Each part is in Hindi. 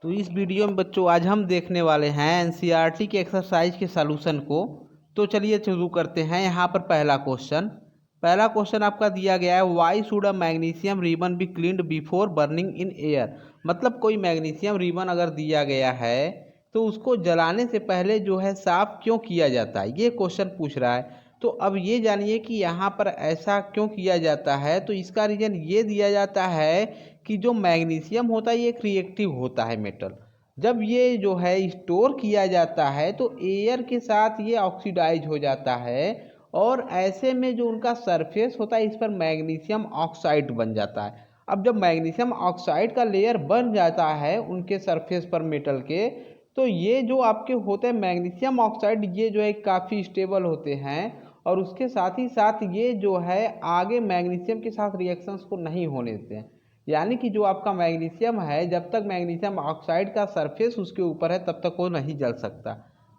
तो इस वीडियो में बच्चों आज हम देखने वाले हैं एनसीईआरटी के एक्सरसाइज के सॉल्यूशन को। तो चलिए शुरू करते हैं। यहाँ पर पहला क्वेश्चन आपका दिया गया है, why should a magnesium ribbon be cleaned before burning in air. मतलब कोई मैग्नीशियम रिबन अगर दिया गया है तो उसको जलाने से पहले जो है साफ क्यों किया जाता है, ये क्वेश्चन पूछ रहा है। तो अब ये जानिए कि यहाँ पर ऐसा क्यों किया जाता है। तो इसका रीज़न ये दिया जाता है कि जो मैग्नीशियम होता है ये एक रिएक्टिव होता है मेटल। जब ये जो है स्टोर किया जाता है तो एयर के साथ ये ऑक्सीडाइज हो जाता है और ऐसे में जो उनका सरफेस होता है इस पर मैग्नीशियम ऑक्साइड बन जाता है। अब जब मैग्नीशियम ऑक्साइड का लेयर बन जाता है उनके सरफेस पर मेटल के, तो ये जो आपके होते हैं मैग्नीशियम ऑक्साइड ये जो है काफ़ी स्टेबल होते हैं और उसके साथ ही साथ ये जो है आगे मैग्नीशियम के साथ रिएक्शंस को नहीं होने देते हैं। यानी कि जो आपका मैग्नीशियम है जब तक मैग्नीशियम ऑक्साइड का सरफेस उसके ऊपर है तब तक वो नहीं जल सकता।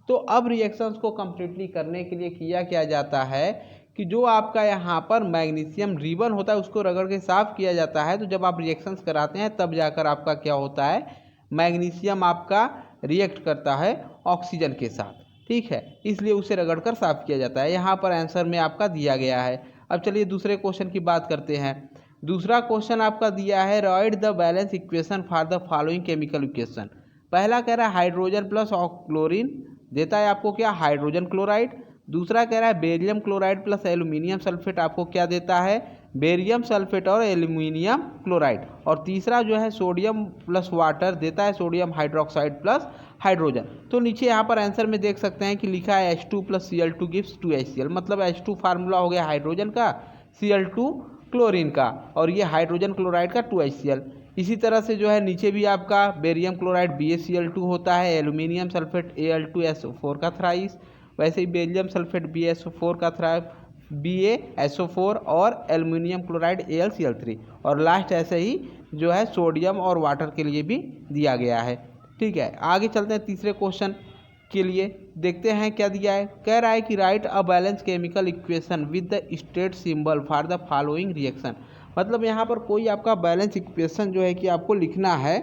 तो अब रिएक्शंस को कम्प्लीटली करने के लिए किया जाता है कि जो आपका यहाँ पर मैग्नीशियम रिबन होता है उसको रगड़ के साफ किया जाता है। तो जब आप रिएक्शंस कराते हैं तब जाकर आपका क्या होता है, मैग्नीशियम आपका रिएक्ट करता है ऑक्सीजन के साथ, ठीक है, इसलिए उसे रगड़कर साफ किया जाता है। यहाँ पर आंसर में आपका दिया गया है। अब चलिए दूसरे क्वेश्चन की बात करते हैं। दूसरा क्वेश्चन आपका दिया है, right the balance equation for the following chemical equation. पहला कह रहा है हाइड्रोजन प्लस क्लोरीन, देता है आपको क्या, हाइड्रोजन क्लोराइड। दूसरा कह रहा है barium chloride plus aluminium sulphate, आपको क्या देता है, बेरियम सल्फेट और एल्यूमिनियम क्लोराइड। और तीसरा जो है सोडियम प्लस वाटर, देता है सोडियम हाइड्रोक्साइड प्लस हाइड्रोजन। तो नीचे यहाँ पर आंसर में देख सकते हैं कि लिखा है H2 plus Cl2 gives 2HCl। मतलब H2 फार्मूला हो गया हाइड्रोजन का, Cl2 क्लोरीन का और ये हाइड्रोजन क्लोराइड का 2HCl। इसी तरह से जो है नीचे भी आपका बेरियम क्लोराइड BaCl2 होता है, एल्यूमिनियम सल्फेट Al2SO4 का थ्राइस, वैसे ही बेरियम सल्फेट BaSO4 का थ्राइस BaSO4 और एल्यूमिनियम क्लोराइड AlCl3। और लास्ट ऐसे ही जो है सोडियम और वाटर के लिए भी दिया गया है, ठीक है। आगे चलते हैं तीसरे क्वेश्चन के लिए, देखते हैं क्या दिया है। कह रहा है कि right a balance chemical equation with the state symbol for the following reaction. मतलब यहाँ पर कोई आपका बैलेंस इक्वेशन जो है कि आपको लिखना है,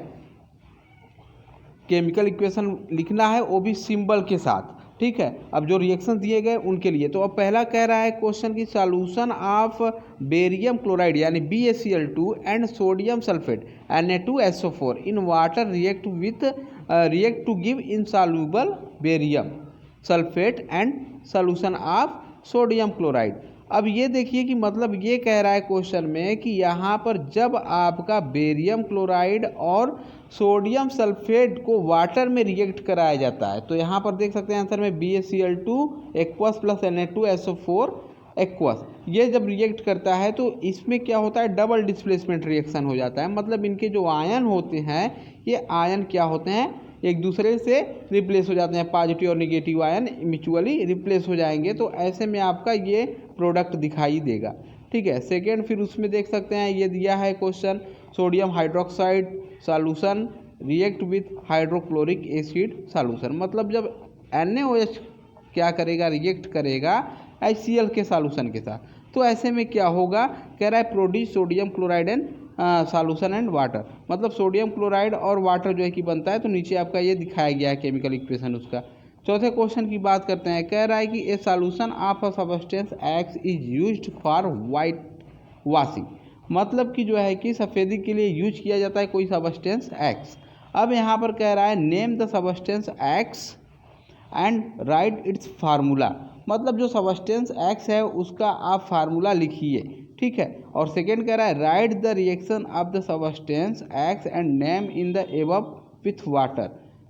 केमिकल इक्वेशन लिखना है वो भी सिंबल के साथ, ठीक है। अब जो रिएक्शन दिए गए उनके लिए, तो अब पहला कह रहा है क्वेश्चन की सॉल्यूशन ऑफ बेरियम क्लोराइड यानी BaCl2 and sodium sulphate Na2SO4 in water react to give insoluble barium sulphate and solution of sodium chloride. अब ये देखिए कि मतलब ये कह रहा है क्वेश्चन में कि यहाँ पर जब आपका बेरियम क्लोराइड और सोडियम सल्फेट को वाटर में रिएक्ट कराया जाता है, तो यहाँ पर देख सकते हैं आंसर में BaCl2 aqueous plus Na2SO4 aqueous, ये जब रिएक्ट करता है तो इसमें क्या होता है, डबल डिस्प्लेसमेंट रिएक्शन हो जाता है। मतलब इनके जो आयन होते हैं ये आयन क्या होते हैं, एक दूसरे से रिप्लेस हो जाते हैं, पॉजिटिव और निगेटिव आयन म्यूचुअली रिप्लेस हो जाएंगे। तो ऐसे में आपका ये प्रोडक्ट दिखाई देगा, ठीक है। सेकेंड फिर उसमें देख सकते हैं ये दिया है question, sodium hydroxide solution react with hydrochloric acid solution. मतलब जब NaOH क्या करेगा, रिएक्ट करेगा HCl के सॉल्यूशन के साथ, तो ऐसे में क्या होगा, कह रहा है produce sodium chloride and solution and water. मतलब सोडियम क्लोराइड और वाटर जो है कि बनता है। तो नीचे आपका ये दिखाया गया है केमिकल इक्वेशन उसका। चौथे क्वेश्चन की बात करते हैं। कह रहा है कि ए solution of a substance X is used for white washing. मतलब कि जो है कि सफ़ेदी के लिए यूज किया जाता है कोई सब्सटेंस X। अब यहाँ पर कह रहा है name the substance X and right it's formula. मतलब जो सब्सटेंस X है उसका आप फार्मूला लिखिए, ठीक है। और सेकेंड कह रहा है right the reaction of the substance X and name in the above with water,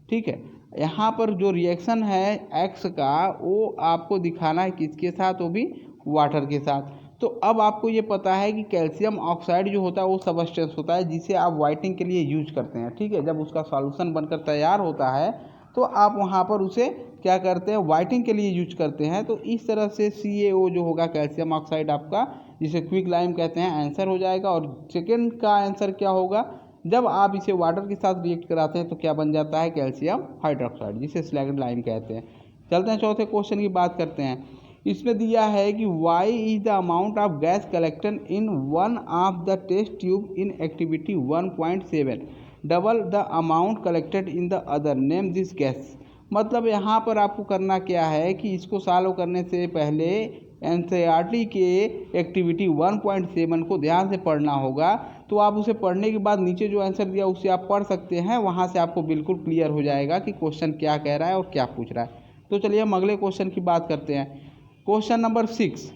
ठीक है। यहाँ पर जो रिएक्शन है X का वो आपको दिखाना है किसके साथ, वो भी वाटर के साथ। तो अब आपको ये पता है कि कैल्शियम ऑक्साइड जो होता है वो सब्सटेंस होता है जिसे आप वाइटिंग के लिए यूज करते हैं, ठीक है। जब उसका सॉल्यूशन बनकर तैयार होता है तो आप वहाँ पर उसे क्या करते हैं, वाइटिंग के लिए यूज करते हैं। तो इस तरह से CaO जो होगा कैल्शियम ऑक्साइड आपका, जिसे क्विक लाइम कहते हैं, आंसर हो जाएगा। और सेकेंड का आंसर क्या होगा, जब आप इसे वाटर के साथ रिएक्ट कराते हैं तो क्या बन जाता है, कैल्शियम हाइड्रोक्साइड, जिसे स्लैग्ड लाइम कहते हैं। चलते हैं चौथे क्वेश्चन की बात करते हैं। इसमें दिया है कि Y is the amount of gas collected in one of the test tube in activity 1.7। Double the amount collected in the other, name this gas. मतलब यहाँ पर आपको करना क्या है कि इसको सॉल्व करने से पहले एनसीईआरटी के एक्टिविटी 1.7 को ध्यान से पढ़ना होगा। तो आप उसे पढ़ने के बाद नीचे जो आंसर दिया उसे आप पढ़ सकते हैं, वहाँ से आपको बिल्कुल क्लियर हो जाएगा कि क्वेश्चन क्या कह रहा है और क्या पूछ रहा है। तो चलिए हम अगले क्वेश्चन की बात करते हैं। क्वेश्चन नंबर 6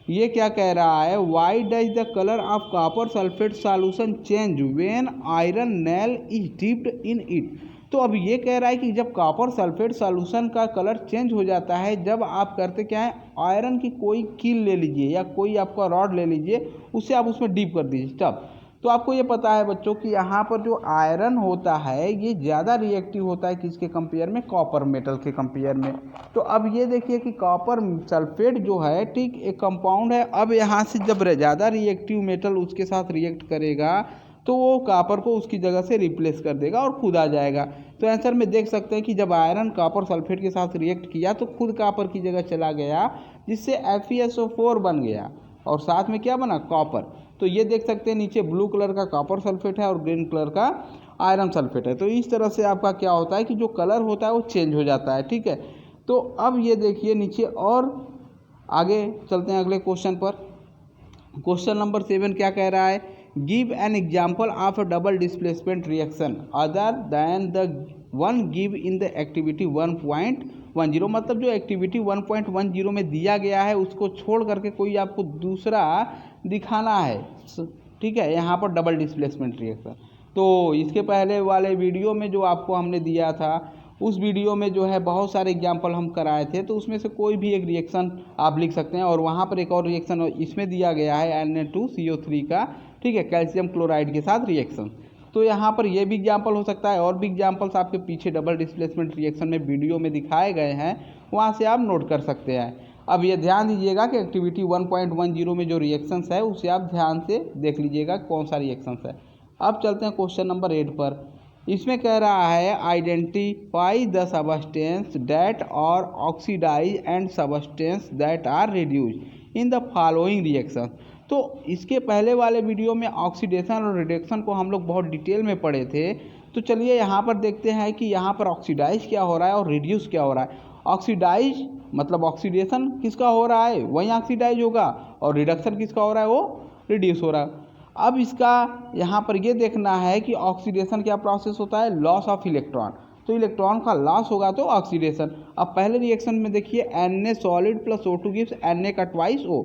ये क्या कह रहा है, why does the colour of copper sulphate solution change when iron nail is dipped in it. तो अब ये कह रहा है कि जब कॉपर सल्फेट सॉल्यूशन का कलर चेंज हो जाता है जब आप करते क्या है, आयरन की कोई कील ले लीजिए या कोई आपका रॉड ले लीजिए, उससे आप उसमें डीप कर दीजिए तब। तो आपको ये पता है बच्चों कि यहाँ पर जो आयरन होता है ये ज़्यादा रिएक्टिव होता है किसके कंपेयर में, कॉपर मेटल के कंपेयर में। तो अब ये देखिए कि कॉपर सल्फेट जो है ठीक एक कंपाउंड है, अब यहाँ से जब ज़्यादा रिएक्टिव मेटल उसके साथ रिएक्ट करेगा तो वो कॉपर को उसकी जगह से रिप्लेस कर देगा और खुद आ जाएगा। तो आंसर में देख सकते हैं कि जब आयरन कॉपर सल्फेट के साथ रिएक्ट किया तो खुद कॉपर की जगह चला गया, जिससे FeSO4 बन गया और साथ में क्या बना, कॉपर। तो ये देख सकते हैं नीचे ब्लू कलर का कॉपर सल्फेट है और ग्रीन कलर का आयरन सल्फेट है। तो इस तरह से आपका क्या होता है कि जो कलर होता है वो चेंज हो जाता है, ठीक है। तो अब ये देखिए नीचे और आगे चलते हैं अगले क्वेश्चन पर। क्वेश्चन नंबर 7 क्या कह रहा है, give an example of a double displacement reaction other than the one give in the activity 1.10। मतलब जो एक्टिविटी 1.10 में दिया गया है उसको छोड़ करके कोई आपको दूसरा दिखाना है, ठीक है। यहाँ पर डबल डिस्प्लेसमेंट रिएक्शन, तो इसके पहले वाले वीडियो में जो आपको हमने दिया था उस वीडियो में जो है बहुत सारे एग्जाम्पल हम कराए थे, तो उसमें से कोई भी एक रिएक्शन आप लिख सकते हैं। और वहाँ पर एक और रिएक्शन इसमें दिया गया है Na2CO3 का, ठीक है, कैल्शियम क्लोराइड के साथ रिएक्शन। तो यहाँ पर ये भी एग्जाम्पल हो सकता है, और भी एग्जाम्पल्स आपके पीछे डबल डिस्प्लेसमेंट रिएक्शन में वीडियो में दिखाए गए हैं, वहाँ से आप नोट कर सकते हैं। अब ये ध्यान दीजिएगा कि एक्टिविटी 1.10 में जो रिएक्शंस है उसे आप ध्यान से देख लीजिएगा कौन सा रिएक्शंस है। अब चलते हैं क्वेश्चन नंबर 8 पर। इसमें कह रहा है identify the substance that are oxidise and substance that are reduce in the following reaction. तो इसके पहले वाले वीडियो में ऑक्सीडेशन और रिडक्शन को हम लोग बहुत डिटेल में पढ़े थे। तो चलिए यहाँ पर देखते हैं कि यहाँ पर ऑक्सीडाइज क्या हो रहा है और रिड्यूस क्या हो रहा है। ऑक्सीडाइज मतलब ऑक्सीडेशन किसका हो रहा है, वही ऑक्सीडाइज होगा, और रिडक्शन किसका हो रहा है, वो रिड्यूस हो रहा है। अब इसका यहाँ पर ये देखना है कि ऑक्सीडेशन क्या प्रोसेस होता है, लॉस ऑफ इलेक्ट्रॉन। तो इलेक्ट्रॉन का लॉस होगा तो ऑक्सीडेशन। अब पहले रिएक्शन में देखिए Na solid plus O2 gives Na का ट्वाइस O।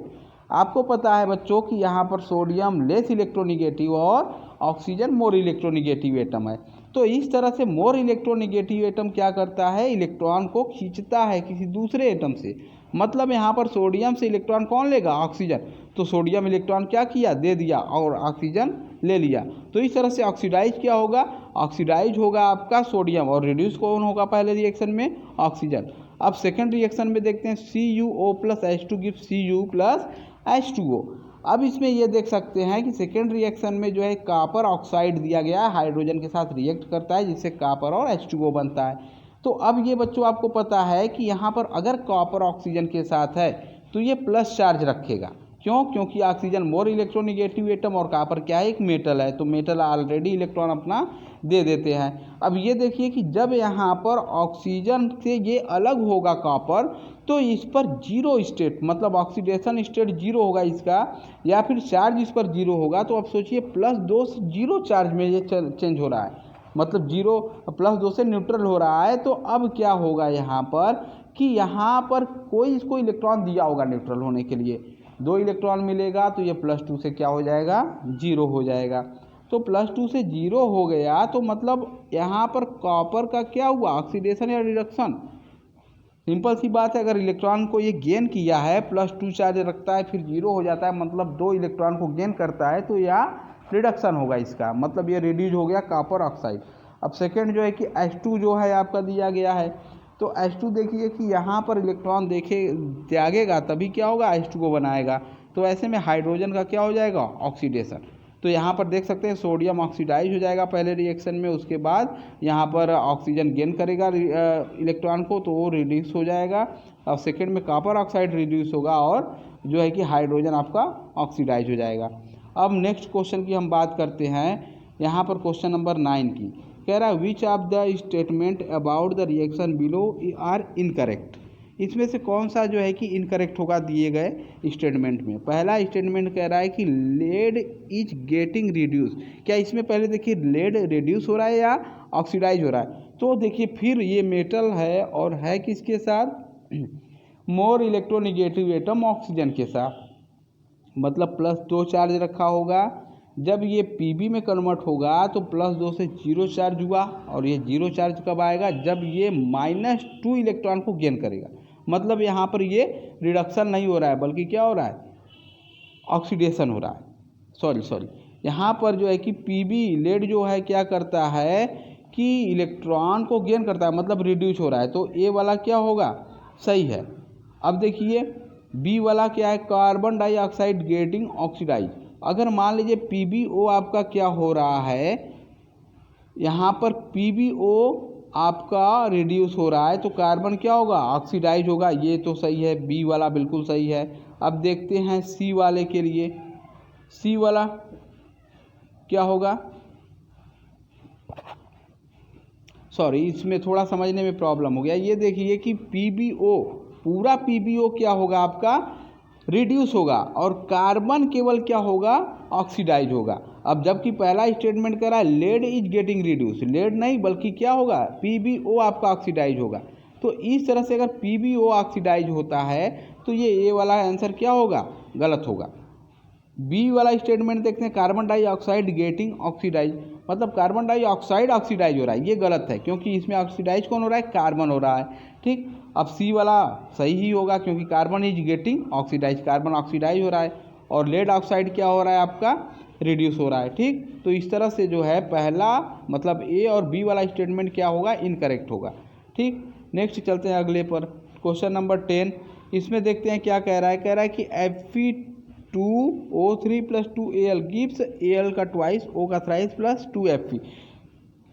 आपको पता है बच्चों कि यहाँ पर सोडियम लेस इलेक्ट्रोनिगेटिव और ऑक्सीजन मोर इलेक्ट्रोनिगेटिव एटम है। तो इस तरह से मोर इलेक्ट्रोनिगेटिव एटम क्या करता है, इलेक्ट्रॉन को खींचता है किसी दूसरे एटम से। मतलब यहाँ पर सोडियम से इलेक्ट्रॉन कौन लेगा, ऑक्सीजन। तो सोडियम इलेक्ट्रॉन क्या किया, दे दिया, और ऑक्सीजन ले लिया। तो इस तरह से ऑक्सीडाइज क्या होगा, ऑक्सीडाइज होगा आपका सोडियम, और रिड्यूस कौन होगा पहले रिएक्शन में, ऑक्सीजन। अब सेकेंड रिएक्शन में देखते हैं CuO plus H2 gives Cu plus H2O। अब इसमें ये देख सकते हैं कि सेकेंड रिएक्शन में जो है कॉपर ऑक्साइड दिया गया है, हाइड्रोजन के साथ रिएक्ट करता है जिससे कॉपर और H2O बनता है। तो अब ये बच्चों आपको पता है कि यहाँ पर अगर कॉपर ऑक्सीजन के साथ है तो ये प्लस चार्ज रखेगा। क्यों, क्योंकि ऑक्सीजन मोर इलेक्ट्रोनिगेटिव एटम और कॉपर क्या है, एक मेटल है, तो मेटल ऑलरेडी इलेक्ट्रॉन अपना दे देते हैं। अब ये देखिए कि जब यहाँ पर ऑक्सीजन से ये अलग होगा कॉपर, तो इस पर जीरो स्टेट मतलब ऑक्सीडेशन स्टेट जीरो होगा इसका, या फिर चार्ज इस पर जीरो होगा। तो अब सोचिए +2 से जीरो चार्ज में ये चेंज हो रहा है, मतलब जीरो +2 से न्यूट्रल हो रहा है। तो अब क्या होगा यहाँ पर कि यहाँ पर कोई इसको इलेक्ट्रॉन दिया होगा न्यूट्रल होने के लिए, 2 इलेक्ट्रॉन मिलेगा, तो ये +2 से क्या हो जाएगा, जीरो हो जाएगा। तो +2 से जीरो हो गया, तो मतलब यहाँ पर कॉपर का क्या हुआ, ऑक्सीडेशन या रिडक्शन। सिंपल सी बात है, अगर इलेक्ट्रॉन को ये गेन किया है, +2 चार्ज रखता है फिर जीरो हो जाता है, मतलब 2 इलेक्ट्रॉन को गेन करता है, तो यह रिडक्शन होगा इसका, मतलब ये रिड्यूज हो गया कॉपर ऑक्साइड। अब सेकेंड जो है कि H2 जो है आपका दिया गया है, तो H2 देखिए कि यहाँ पर इलेक्ट्रॉन देखे त्यागेगा तभी क्या होगा, H2 को बनाएगा। तो ऐसे में हाइड्रोजन का क्या हो जाएगा, ऑक्सीडेशन। तो यहाँ पर देख सकते हैं सोडियम ऑक्सीडाइज हो जाएगा पहले रिएक्शन में, उसके बाद यहाँ पर ऑक्सीजन गेन करेगा इलेक्ट्रॉन को, तो वो रिड्यूस हो जाएगा। अब सेकेंड में कॉपर ऑक्साइड रिड्यूस होगा और जो है कि हाइड्रोजन आपका ऑक्सीडाइज हो जाएगा। अब नेक्स्ट क्वेश्चन की हम बात करते हैं। यहाँ पर क्वेश्चन नंबर 9 की कह रहा है which of the statement about the reaction below are incorrect. इसमें से कौन सा जो है कि इनकरेक्ट होगा दिए गए स्टेटमेंट में। पहला स्टेटमेंट कह रहा है कि लेड इज गेटिंग रिड्यूस। क्या इसमें पहले देखिए लेड रिड्यूस हो रहा है या ऑक्सीडाइज हो रहा है। तो देखिए फिर ये मेटल है और है किसके साथ, मोर इलेक्ट्रोनिगेटिव एटम ऑक्सीजन के साथ, मतलब +2 चार्ज रखा होगा। जब ये Pb में कन्वर्ट होगा तो +2 से 0 चार्ज हुआ और ये 0 चार्ज कब आएगा, जब ये -2 इलेक्ट्रॉन को गेन करेगा। मतलब यहाँ पर ये रिडक्शन नहीं हो रहा है बल्कि क्या हो रहा है, ऑक्सीडेशन हो रहा है। सॉरी यहाँ पर जो है कि Pb लेड जो है क्या करता है कि इलेक्ट्रॉन को गेन करता है, मतलब रिड्यूस हो रहा है। तो ए वाला क्या होगा, सही है। अब देखिए बी वाला क्या है, कार्बन डाइऑक्साइड गेटिंग ऑक्सीडाइज। अगर मान लीजिए PbO आपका क्या हो रहा है, यहाँ पर PbO आपका रिड्यूस हो रहा है तो कार्बन क्या होगा, ऑक्सीडाइज होगा। ये तो सही है, बी वाला बिल्कुल सही है। अब देखते हैं सी वाले के लिए, सी वाला क्या होगा, सॉरी इसमें थोड़ा समझने में प्रॉब्लम हो गया। ये देखिए कि PbO पूरा PbO क्या होगा आपका, रिड्यूस होगा और कार्बन केवल क्या होगा, ऑक्सीडाइज होगा। अब जबकि पहला स्टेटमेंट कह रहा है lead is getting reduce, lead नहीं बल्कि क्या होगा, PbO आपका ऑक्सीडाइज होगा। तो इस तरह से अगर PbO ऑक्सीडाइज होता है तो ये ए वाला आंसर क्या होगा, गलत होगा। बी वाला स्टेटमेंट देखते हैं, कार्बन डाइऑक्साइड गेटिंग ऑक्सीडाइज, मतलब कार्बन डाइऑक्साइड ऑक्सीडाइज हो रहा है, ये गलत है क्योंकि इसमें ऑक्सीडाइज कौन हो रहा है, कार्बन हो रहा है। ठीक, अब सी वाला सही ही होगा क्योंकि carbon is getting oxidise, carbon oxidise हो रहा है और लेड ऑक्साइड क्या हो रहा है आपका, रिड्यूस हो रहा है। ठीक, तो इस तरह से जो है पहला मतलब ए और बी वाला स्टेटमेंट क्या होगा, इनकरेक्ट होगा। ठीक, नेक्स्ट चलते हैं अगले पर, क्वेश्चन नंबर 10। इसमें देखते हैं क्या कह रहा है कि Fe2O3 + 2Al gives Al का ट्वाइस, O का thrice plus 2Fe।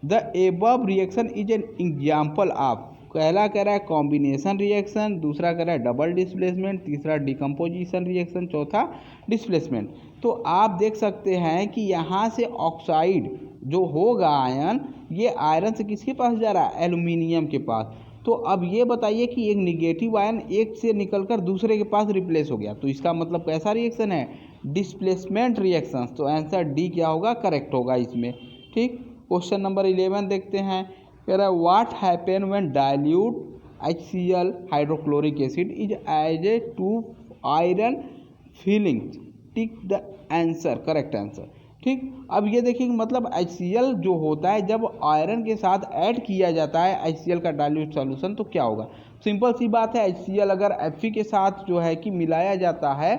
The above reaction is an example of, पहला कह रहा है कॉम्बिनेशन रिएक्शन, दूसरा कह रहा है डबल डिस्प्लेसमेंट, तीसरा डिकम्पोजिशन रिएक्शन, चौथा डिस्प्लेसमेंट। तो आप देख सकते हैं कि यहाँ से ऑक्साइड जो होगा आयन, ये आयरन से किसके पास जा रहा है, एल्यूमिनियम के पास। तो अब ये बताइए कि एक निगेटिव आयन एक से निकलकर दूसरे के पास रिप्लेस हो गया, तो इसका मतलब कैसा रिएक्शन है, डिस्प्लेसमेंट रिएक्शन। तो आंसर डी क्या होगा, करेक्ट होगा इसमें। ठीक, क्वेश्चन नंबर 11 देखते हैं, कह रहा है what happen when dilute HCl hydrochloric acid is added to iron filing. Tick the answer, correct answer. ठीक, अब ये देखिए मतलब HCl जो होता है जब आयरन के साथ ऐड किया जाता है HCl का डाइल्यूट सॉल्यूशन तो क्या होगा, सिंपल सी बात है, HCl अगर Fe के साथ जो है कि मिलाया जाता है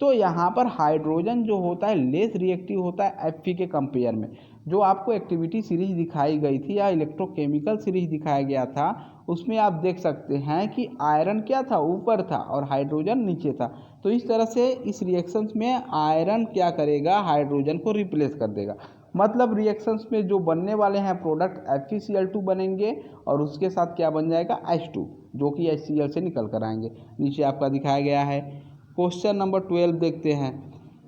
तो यहाँ पर हाइड्रोजन जो होता है लेस रिएक्टिव होता है Fe के कंपेयर में। जो आपको एक्टिविटी सीरीज दिखाई गई थी या इलेक्ट्रोकेमिकल सीरीज दिखाया गया था उसमें आप देख सकते हैं कि आयरन क्या था, ऊपर था और हाइड्रोजन नीचे था। तो इस तरह से इस रिएक्शंस में आयरन क्या करेगा, हाइड्रोजन को रिप्लेस कर देगा। मतलब रिएक्शंस में जो बनने वाले हैं प्रोडक्ट FeCl2 बनेंगे और उसके साथ क्या बन जाएगा, H2 जो कि HCl से निकल कर आएंगे। नीचे आपका दिखाया गया है। क्वेश्चन नंबर 12 देखते हैं,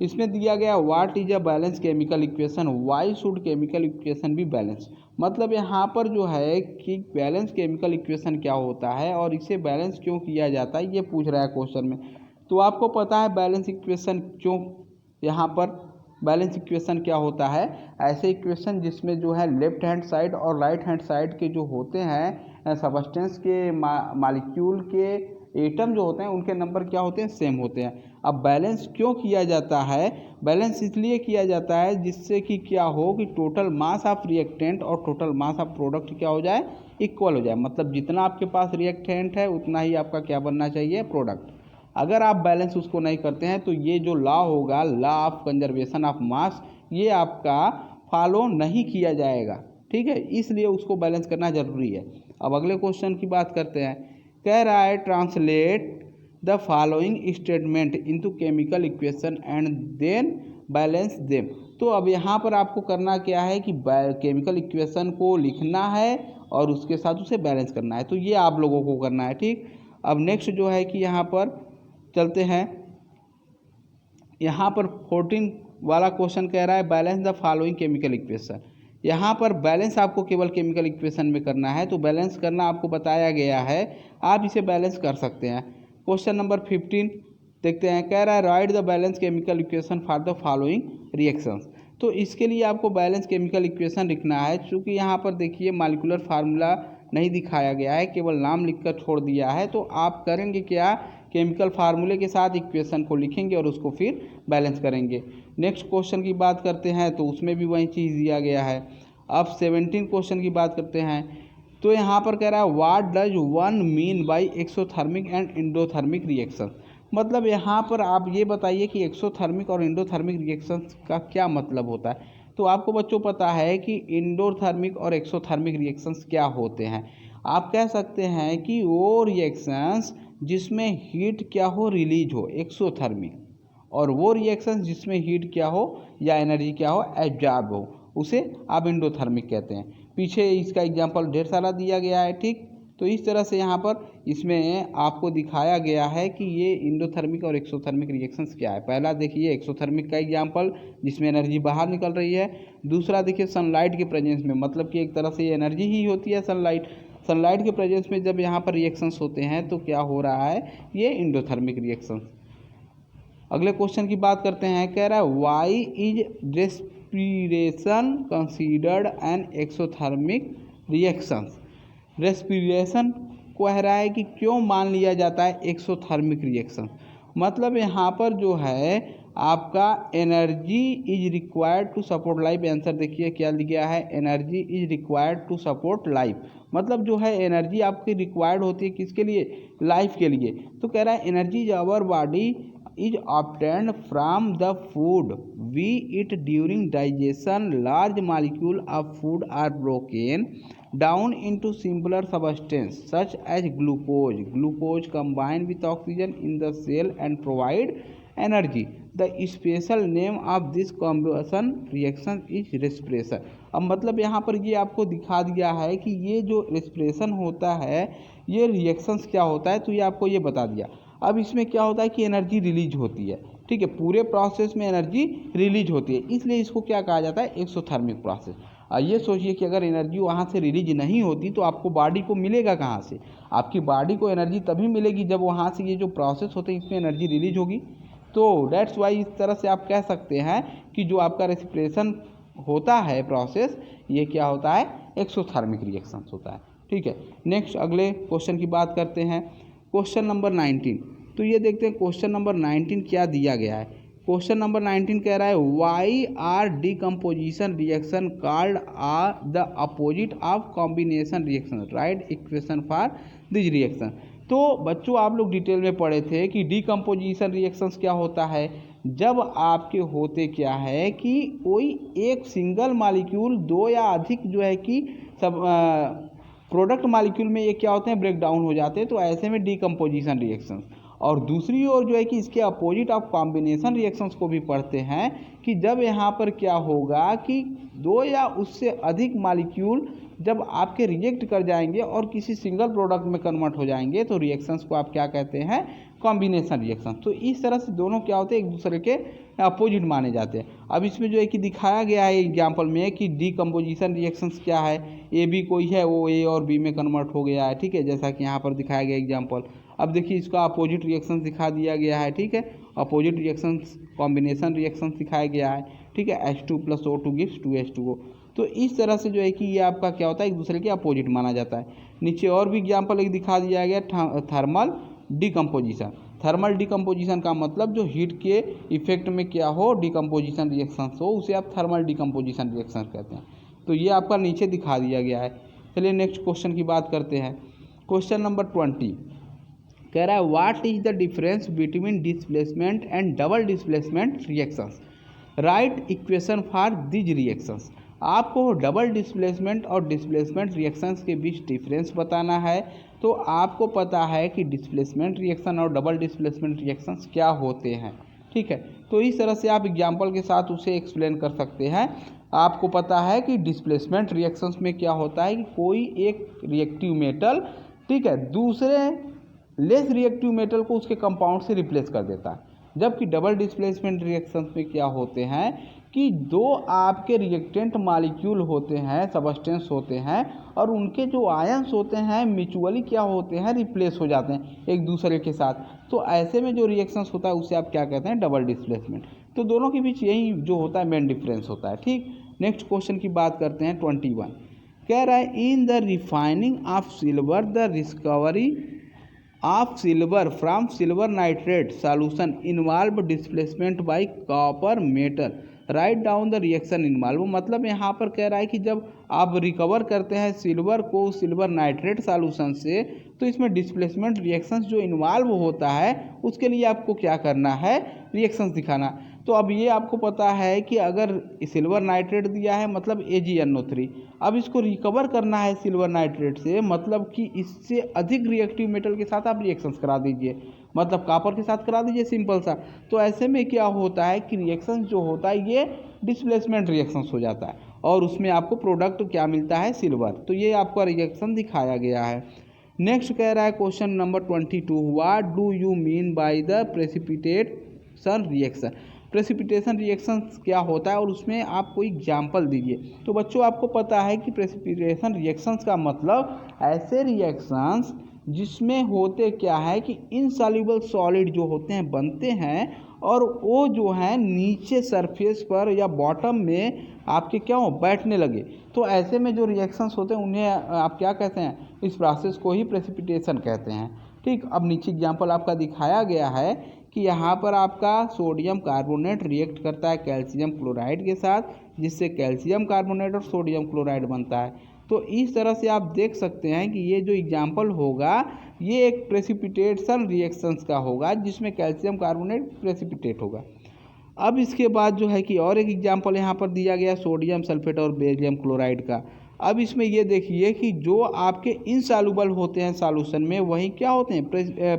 इसमें दिया गया what is a balance chemical equation, why should chemical equation be balance. मतलब यहाँ पर जो है कि बैलेंस केमिकल इक्वेशन क्या होता है और इसे बैलेंस क्यों किया जाता है, ये पूछ रहा है क्वेश्चन में। तो आपको पता है बैलेंस इक्वेशन क्यों, यहाँ पर बैलेंस इक्वेशन क्या होता है, ऐसे इक्वेशन जिसमें जो है लेफ्ट हैंड साइड और राइट हैंड साइड के जो होते हैं सबस्टेंस के मालिक्यूल के एटम जो होते हैं उनके नंबर क्या होते हैं, सेम होते हैं। अब बैलेंस क्यों किया जाता है, बैलेंस इसलिए किया जाता है जिससे कि क्या हो कि टोटल मास ऑफ रिएक्टेंट और टोटल मास ऑफ प्रोडक्ट क्या हो जाए, इक्वल हो जाए। मतलब जितना आपके पास रिएक्टेंट है उतना ही आपका क्या बनना चाहिए, प्रोडक्ट। अगर आप बैलेंस उसको नहीं करते हैं तो ये जो लॉ होगा, law of conservation of mass, ये आपका फॉलो नहीं किया जाएगा। ठीक है, इसलिए उसको बैलेंस करना ज़रूरी है। अब अगले क्वेश्चन की बात करते हैं, कह रहा है translate the following statement into chemical equation and then balance them. तो अब यहाँ पर आपको करना क्या है कि केमिकल इक्वेशन को लिखना है और उसके साथ उसे बैलेंस करना है, तो ये आप लोगों को करना है। ठीक, अब नेक्स्ट जो है कि यहाँ पर चलते हैं, यहाँ पर 14 वाला क्वेश्चन कह रहा है balance the following chemical equation. यहाँ पर बैलेंस आपको केवल केमिकल इक्वेशन में करना है, तो बैलेंस करना आपको बताया गया है, आप इसे बैलेंस कर सकते हैं। क्वेश्चन नंबर 15 देखते हैं, कह रहा है right the balance chemical equation for the following reactions. तो इसके लिए आपको बैलेंस केमिकल इक्वेशन लिखना है। चूँकि यहाँ पर देखिए मालिकुलर फार्मूला नहीं दिखाया गया है, केवल नाम लिखकर छोड़ दिया है, तो आप करेंगे क्या, केमिकल फार्मूले के साथ इक्वेशन को लिखेंगे और उसको फिर बैलेंस करेंगे। नेक्स्ट क्वेश्चन की बात करते हैं तो उसमें भी वही चीज़ दिया गया है। अब 17 क्वेश्चन की बात करते हैं, तो यहाँ पर कह रहा है what does one mean by exothermic and endothermic reaction. मतलब यहाँ पर आप ये बताइए कि एक्सोथर्मिक और एंडोथर्मिक रिएक्शन का क्या मतलब होता है। तो आपको बच्चों पता है कि एंडोथर्मिक और एक्सोथर्मिक रिएक्शंस क्या होते हैं। आप कह सकते हैं कि वो रिएक्शंस जिसमें हीट क्या हो, रिलीज हो, एक्सोथर्मिक, और वो रिएक्शन जिसमें हीट क्या हो या एनर्जी क्या हो, एब्जॉर्ब हो, उसे आप एंडोथर्मिक कहते हैं। पीछे इसका एग्जांपल ढेर सारा दिया गया है, ठीक। तो इस तरह से यहाँ पर इसमें आपको दिखाया गया है कि ये एंडोथर्मिक और एक्सोथर्मिक रिएक्शंस क्या है। पहला देखिए एक्सोथर्मिक का एग्जांपल जिसमें एनर्जी बाहर निकल रही है। दूसरा देखिए सनलाइट के प्रेजेंस में, मतलब कि एक तरह से ये एनर्जी ही होती है सनलाइट के प्रेजेंस में जब यहाँ पर रिएक्शंस होते हैं तो क्या हो रहा है, ये एंडोथर्मिक रिएक्शंस। अगले क्वेश्चन की बात करते हैं, कह रहा है why is respiration considered an exothermic reactions. Respiration कह रहा है कि क्यों मान लिया जाता है एक्सोथर्मिक रिएक्शन। मतलब यहाँ पर जो है आपका energy is required to support life. Answer देखिए क्या लिखा है, energy is required to support life. मतलब जो है एनर्जी आपकी रिक्वायर्ड होती है किसके लिए, लाइफ के लिए। तो कह रहा है energy is our body is obtained from the food we eat during digestion. Large molecules of food are broken down into simpler substances such as glucose. Glucose combine with oxygen in the cell and provide energy. The special name of this combustion reaction is respiration. अब मतलब यहाँ पर ये आपको दिखा दिया है कि ये जो रेस्पिरेशन होता है ये रिएक्शंस क्या होता है, तो ये आपको ये बता दिया। अब इसमें क्या होता है कि एनर्जी रिलीज होती है, ठीक है, पूरे प्रोसेस में एनर्जी रिलीज होती है, इसलिए इसको क्या कहा जाता है, एक्सोथर्मिक प्रोसेस। ये सोचिए कि अगर एनर्जी वहाँ से रिलीज नहीं होती तो आपको बॉडी को मिलेगा कहाँ से, आपकी बॉडी को एनर्जी तभी मिलेगी जब वहाँ से ये जो प्रोसेस होते हैं इसमें एनर्जी रिलीज होगी। तो डेट्स वाई इस तरह से आप कह सकते हैं कि जो आपका रेस्पिरेशन होता है प्रोसेस, ये क्या होता है, एक्सोथर्मिक रिएक्शंस होता है, ठीक है। नेक्स्ट अगले क्वेश्चन की बात करते हैं, क्वेश्चन नंबर 19। तो ये देखते हैं क्वेश्चन नंबर 19 क्या दिया गया है। क्वेश्चन नंबर 19 कह रहा है why are decomposition reaction called the opposite of combination reaction, write equation for this reaction. तो बच्चों आप लोग डिटेल में पढ़े थे कि डिकम्पोजिशन रिएक्शंस क्या होता है, जब आपके होते क्या है कि कोई एक सिंगल मॉलिक्यूल दो या अधिक जो है कि सब प्रोडक्ट मॉलिक्यूल में ये क्या होते हैं, ब्रेक डाउन हो जाते हैं, तो ऐसे में डिकम्पोजिशन रिएक्शंस। और दूसरी ओर जो है कि इसके अपोजिट ऑफ कॉम्बिनेशन रिएक्शंस को भी पढ़ते हैं कि जब यहाँ पर क्या होगा कि दो या उससे अधिक मॉलिक्यूल जब आपके रिजेक्ट कर जाएंगे और किसी सिंगल प्रोडक्ट में कन्वर्ट हो जाएंगे तो रिएक्शंस को आप क्या कहते हैं, कॉम्बिनेशन रिएक्शंस। तो इस तरह से दोनों क्या होते हैं, एक दूसरे के अपोजिट माने जाते हैं। अब इसमें जो है कि दिखाया गया है एग्जाम्पल में कि डिकम्पोजिशन रिएक्शंस क्या है, ए बी कोई है वो ए और बी में कन्वर्ट हो गया है, ठीक है, जैसा कि यहाँ पर दिखाया गया एग्जाम्पल। अब देखिए इसका अपोजिट रिएक्शंस दिखा दिया गया है, ठीक है, अपोजिट रिएक्शंस कॉम्बिनेशन रिएक्शंस दिखाया गया है, ठीक है, H2 + O2 गिव्स 2H2O। तो इस तरह से जो है कि ये आपका क्या होता है, एक दूसरे के अपोजिट माना जाता है। नीचे और भी एग्जाम्पल एक दिखा दिया गया, थर्मल डिकम्पोजिशन। थर्मल डिकम्पोजिशन का मतलब जो हीट के इफेक्ट में क्या हो, डिकम्पोजिशन रिएक्शंस हो, उसे आप थर्मल डिकम्पोजिशन रिएक्शंस कहते हैं। तो ये आपका नीचे दिखा दिया गया है। चलिए नेक्स्ट क्वेश्चन की बात करते हैं। क्वेश्चन नंबर 20 कह रहा है what is the difference between displacement and double displacement reactions, right equation for these reactions. आपको डबल डिस्प्लेसमेंट और डिस्प्लेसमेंट रिएक्शंस के बीच डिफरेंस बताना है। तो आपको पता है कि डिस्प्लेसमेंट रिएक्शन और डबल डिस्प्लेसमेंट रिएक्शंस क्या होते हैं, ठीक है। तो इस तरह से आप एग्जाम्पल के साथ उसे एक्सप्लेन कर सकते हैं। आपको पता है कि डिस्प्लेसमेंट रिएक्शंस में क्या होता है कि कोई एक रिएक्टिव मेटल, ठीक है, दूसरे लेस रिएक्टिव मेटल को उसके कंपाउंड से रिप्लेस कर देता है। जबकि डबल डिस्प्लेसमेंट रिएक्शन में क्या होते हैं कि दो आपके रिएक्टेंट मॉलिक्यूल होते हैं, सबस्टेंस होते हैं, और उनके जो आयंस होते हैं म्यूचुअली क्या होते हैं, रिप्लेस हो जाते हैं एक दूसरे के साथ। तो ऐसे में जो रिएक्शंस होता है उसे आप क्या कहते हैं, डबल डिस्प्लेसमेंट। तो दोनों के बीच यही जो होता है मेन डिफरेंस होता है। ठीक, नेक्स्ट क्वेश्चन की बात करते हैं 21। कह रहा है in the refining of silver the recovery of silver from silver nitrate solution involve displacement bye copper metal, write down the reaction involve. मतलब यहाँ पर कह रहा है कि जब आप रिकवर करते हैं सिल्वर को सिल्वर नाइट्रेट सॉल्यूशन से, तो इसमें डिस्प्लेसमेंट रिएक्शंस जो इन्वॉल्व होता है उसके लिए आपको क्या करना है, रिएक्शंस दिखाना। तो अब ये आपको पता है कि अगर सिल्वर नाइट्रेट दिया है मतलब AgNO3, अब इसको रिकवर करना है सिल्वर नाइट्रेट से, मतलब कि इससे अधिक रिएक्टिव मेटल के साथ आप रिएक्शंस करा दीजिए, मतलब कॉपर के साथ करा दीजिए, सिंपल सा। तो ऐसे में क्या होता है कि रिएक्शंस जो होता है ये डिस्प्लेसमेंट रिएक्शंस हो जाता है और उसमें आपको प्रोडक्ट क्या मिलता है, सिल्वर। तो ये आपका रिएक्शन दिखाया गया है। नेक्स्ट कह रहा है question number 22, what do you mean by the precipitation reaction. Precipitation reactions क्या होता है और उसमें आप कोई एग्जाम्पल दीजिए। तो बच्चों आपको पता है कि प्रेसिपिटेशन रिएक्शंस का मतलब ऐसे रिएक्शंस जिसमें होते क्या है कि इनसॉल्युबल सॉलिड जो होते हैं बनते हैं और वो जो है नीचे सरफेस पर या बॉटम में आपके क्या हो, बैठने लगे। तो ऐसे में जो रिएक्शंस होते हैं उन्हें आप क्या कहते हैं, इस प्रोसेस को ही प्रेसिपिटेशन कहते हैं। ठीक, अब नीचे एग्जाम्पल आपका दिखाया गया है कि यहाँ पर आपका सोडियम कार्बोनेट रिएक्ट करता है कैल्शियम क्लोराइड के साथ, जिससे कैल्शियम कार्बोनेट और सोडियम क्लोराइड बनता है। तो इस तरह से आप देख सकते हैं कि ये जो एग्जाम्पल होगा ये एक प्रेसिपिटेशन रिएक्शंस का होगा जिसमें कैल्शियम कार्बोनेट प्रेसिपिटेट होगा। अब इसके बाद जो है कि और एक एग्जाम्पल यहाँ पर दिया गया सोडियम सल्फेट और बेरियम क्लोराइड का। अब इसमें ये देखिए कि जो आपके इनसॉल्युबल होते हैं सॉल्यूशन में वही क्या होते हैं,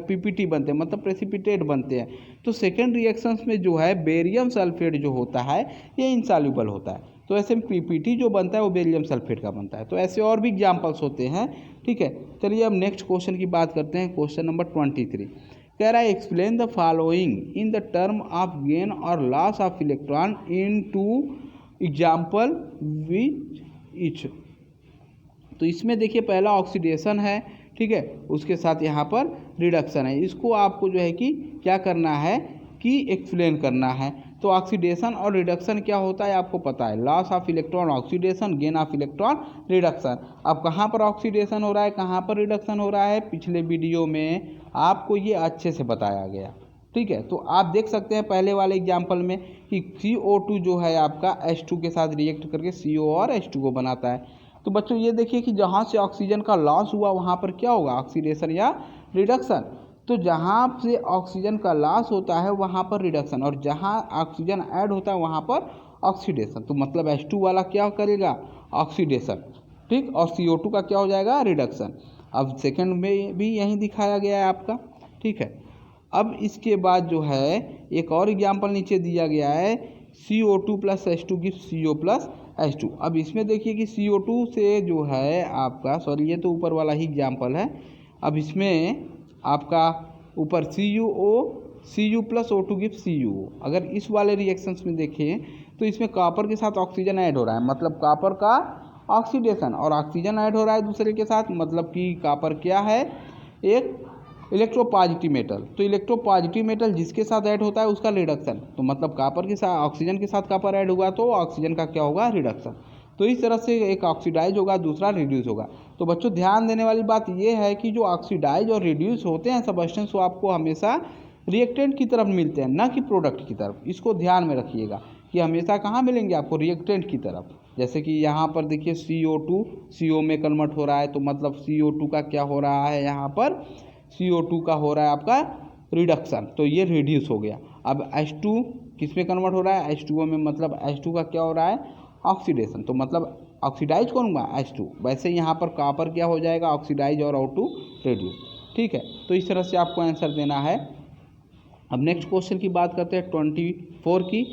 PPT बनते हैं, मतलब प्रेसिपिटेट बनते हैं। तो सेकेंड रिएक्शंस में जो है बेरियम सल्फेट जो होता है ये इनसॉल्युबल होता है। तो ऐसे में PPT जो बनता है वो बेरियम सल्फेट का बनता है। तो ऐसे और भी एग्जाम्पल्स होते हैं। ठीक है, चलिए अब नेक्स्ट क्वेश्चन की बात करते हैं। क्वेश्चन नंबर 23 कह रहा है explain the following in the term of gain और loss of electron in two example which each. तो इसमें देखिए पहला ऑक्सीडेशन है, ठीक है, उसके साथ यहाँ पर रिडक्शन है। इसको आपको जो है कि क्या करना है कि एक्सप्लेन करना है। तो ऑक्सीडेशन और रिडक्शन क्या होता है आपको पता है, loss of electron oxidation, gain of electron reduction. अब कहाँ पर ऑक्सीडेशन हो रहा है, कहाँ पर रिडक्शन हो रहा है, पिछले वीडियो में आपको ये अच्छे से बताया गया। ठीक है, तो आप देख सकते हैं पहले वाले एग्जाम्पल में कि CO2 जो है आपका H2 के साथ रिएक्ट करके CO और H2 को बनाता है। तो बच्चों ये देखिए कि जहाँ से ऑक्सीजन का लॉस हुआ वहाँ पर क्या होगा, ऑक्सीडेशन या रिडक्शन। तो जहाँ से ऑक्सीजन का लॉस होता है वहाँ पर रिडक्शन और जहाँ ऑक्सीजन ऐड होता है वहाँ पर ऑक्सीडेशन। तो मतलब H2 वाला क्या करेगा, ऑक्सीडेशन, ठीक, और CO2 का क्या हो जाएगा, रिडक्शन। अब सेकंड में भी यही दिखाया गया है आपका। ठीक है, अब इसके बाद जो है एक और एग्जाम्पल नीचे दिया गया है CO2 + H2 gives CO + H2। अब इसमें देखिए कि CO2 से जो है आपका, सॉरी ये तो ऊपर वाला ही एग्जाम्पल है। अब इसमें आपका ऊपर Cu + O2 गिव्स CuO। अगर इस वाले रिएक्शंस में देखें तो इसमें कॉपर के साथ ऑक्सीजन ऐड हो रहा है, मतलब कॉपर का ऑक्सीडेशन, और ऑक्सीजन ऐड हो रहा है दूसरे के साथ, मतलब कि कॉपर क्या है, एक इलेक्ट्रोपॉजिटिव मेटल। तो इलेक्ट्रोपॉजिटिव मेटल जिसके साथ ऐड होता है उसका रिडक्शन। तो मतलब कॉपर के साथ ऑक्सीजन के साथ कॉपर ऐड हुआ तो ऑक्सीजन का क्या होगा, रिडक्शन। तो इस तरह से एक ऑक्सीडाइज होगा, दूसरा रिड्यूस होगा। तो बच्चों ध्यान देने वाली बात यह है कि जो ऑक्सीडाइज और रिड्यूस होते हैं सबस्टेंस वो आपको हमेशा रिएक्टेंट की तरफ मिलते हैं, ना कि प्रोडक्ट की तरफ। इसको ध्यान में रखिएगा कि हमेशा कहाँ मिलेंगे आपको, रिएक्टेंट की तरफ। जैसे कि यहाँ पर देखिए CO2 CO में कन्वर्ट हो रहा है, तो मतलब CO2 का क्या हो रहा है, यहाँ पर CO2 का हो रहा है आपका रिडक्शन, तो ये रिड्यूस हो गया। अब H2 किस में कन्वर्ट हो रहा है, H2O में, मतलब H2 का क्या हो रहा है, ऑक्सीडेशन। तो मतलब ऑक्सीडाइज कौन हुआ, H2। वैसे यहाँ पर कॉपर क्या हो जाएगा, ऑक्सीडाइज और O2 रिड्यूस। ठीक है, तो इस तरह से आपको आंसर देना है। अब नेक्स्ट क्वेश्चन की बात करते हैं 24 की।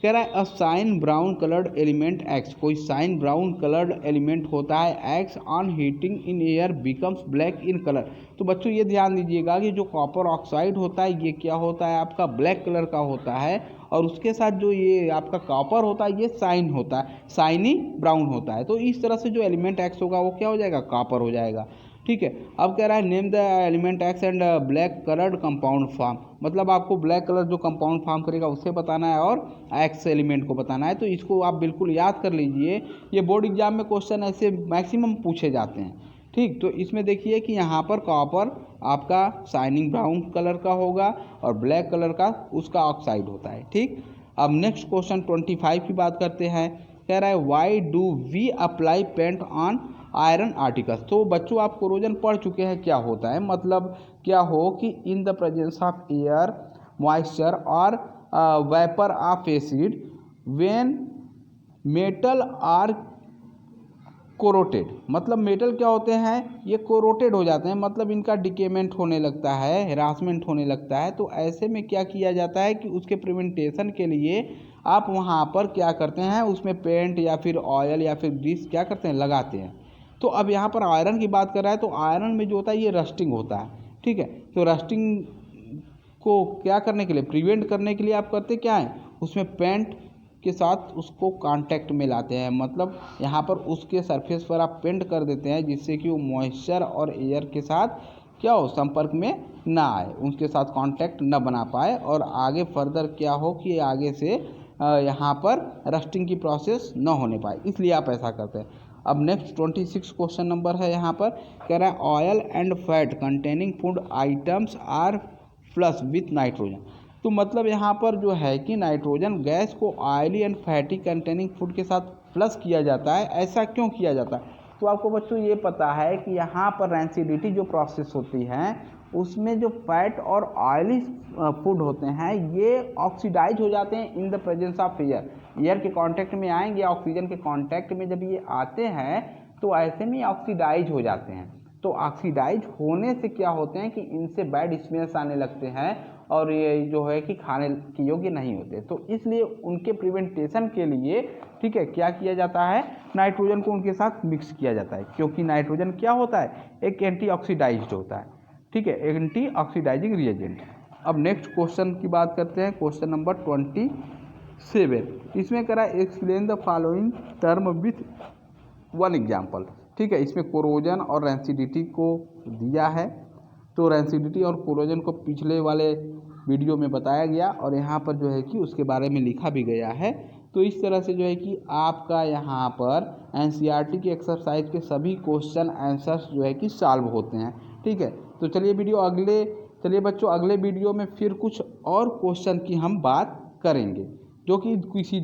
कह रहा है a shiny brown coloured element X, कोई साइन ब्राउन कलर्ड एलिमेंट होता है X on heating in air becomes black in colour. तो बच्चों ये ध्यान दीजिएगा कि जो कॉपर ऑक्साइड होता है ये क्या होता है, आपका ब्लैक कलर का होता है, और उसके साथ जो ये आपका कॉपर होता है ये साइन होता है, साइनी ब्राउन होता है। तो इस तरह से जो एलिमेंट एक्स होगा वो क्या हो जाएगा, कॉपर हो जाएगा। ठीक है, अब कह रहा है name the element x and black coloured compound form, मतलब आपको ब्लैक कलर जो कंपाउंड फॉर्म करेगा उसे बताना है और एक्स एलिमेंट को बताना है। तो इसको आप बिल्कुल याद कर लीजिए, ये बोर्ड एग्जाम में क्वेश्चन ऐसे मैक्सिमम पूछे जाते हैं। ठीक, तो इसमें देखिए कि यहाँ पर कॉपर आपका शाइनिंग ब्राउन कलर का होगा और ब्लैक कलर का उसका ऑक्साइड होता है। ठीक, अब नेक्स्ट क्वेश्चन 25 की बात करते हैं। कह रहा है why do we apply paint on iron articles. तो बच्चों आप कोरोजन पढ़ चुके हैं क्या होता है, मतलब क्या हो कि in the presence of air moisture और vapour of acid when metal are corroded, मतलब मेटल क्या होते हैं, ये कोरोटेड हो जाते हैं, मतलब इनका डिकेमेंट होने लगता है, हेरासमेंट होने लगता है। तो ऐसे में क्या किया जाता है कि उसके प्रिवेंटेशन के लिए आप वहाँ पर क्या करते हैं, उसमें पेंट या फिर ऑयल या फिर ग्रीस क्या करते हैं, लगाते हैं। तो अब यहाँ पर आयरन की बात कर रहा है, तो आयरन में जो होता है ये रस्टिंग होता है। ठीक है, तो रस्टिंग को क्या करने के लिए, प्रिवेंट करने के लिए आप करते क्या है, उसमें पेंट के साथ उसको कांटेक्ट में लाते हैं, मतलब यहाँ पर उसके सरफेस पर आप पेंट कर देते हैं जिससे कि वो मॉइस्चर और एयर के साथ क्या हो, संपर्क में ना आए, उनके साथ कांटेक्ट न बना पाए और आगे फर्दर क्या हो कि आगे से यहाँ पर रस्टिंग की प्रोसेस न होने पाए, इसलिए आप ऐसा करते हैं। अब नेक्स्ट 26 क्वेश्चन नंबर है, यहाँ पर कह रहा है oil and fat containing food items are flush with nitrogen. तो मतलब यहाँ पर जो है कि नाइट्रोजन गैस को oily and fatty containing food के साथ फ्लश किया जाता है। ऐसा क्यों किया जाता है, तो आपको बच्चों ये पता है कि यहाँ पर रेंसिडिटी जो प्रोसेस होती है उसमें जो फैट और ऑयली फूड होते हैं ये ऑक्सीडाइज हो जाते हैं इन the presence of air, air के कांटेक्ट में आएंगे, ऑक्सीजन के कांटेक्ट में जब ये आते हैं तो ऐसे में ऑक्सीडाइज हो जाते हैं। तो ऑक्सीडाइज होने से क्या होते हैं कि इनसे बैड स्मेल्स आने लगते हैं और ये जो है कि खाने के योग्य नहीं होते। तो इसलिए उनके प्रिवेंटेशन के लिए ठीक है क्या किया जाता है, नाइट्रोजन को उनके साथ मिक्स किया जाता है, क्योंकि नाइट्रोजन क्या होता है, एक एंटीऑक्सीडाइज्ड होता है। ठीक है, एंटी ऑक्सीडाइजिंग रिएजेंट। अब नेक्स्ट क्वेश्चन की बात करते हैं, क्वेश्चन नंबर 27। इसमें करा explain the following term with one example. ठीक है, इसमें कोरोजन और रेंसिडिटी को दिया है, तो रेंसिडिटी और कोरोजन को पिछले वाले वीडियो में बताया गया और यहाँ पर जो है कि उसके बारे में लिखा भी गया है। तो इस तरह से जो है कि आपका यहाँ पर एनसीईआरटी की एक्सरसाइज के सभी क्वेश्चन आंसर्स जो है कि सॉल्व होते हैं। ठीक है, तो चलिए बच्चों अगले वीडियो में फिर कुछ और क्वेश्चन की हम बात करेंगे जो कि किसी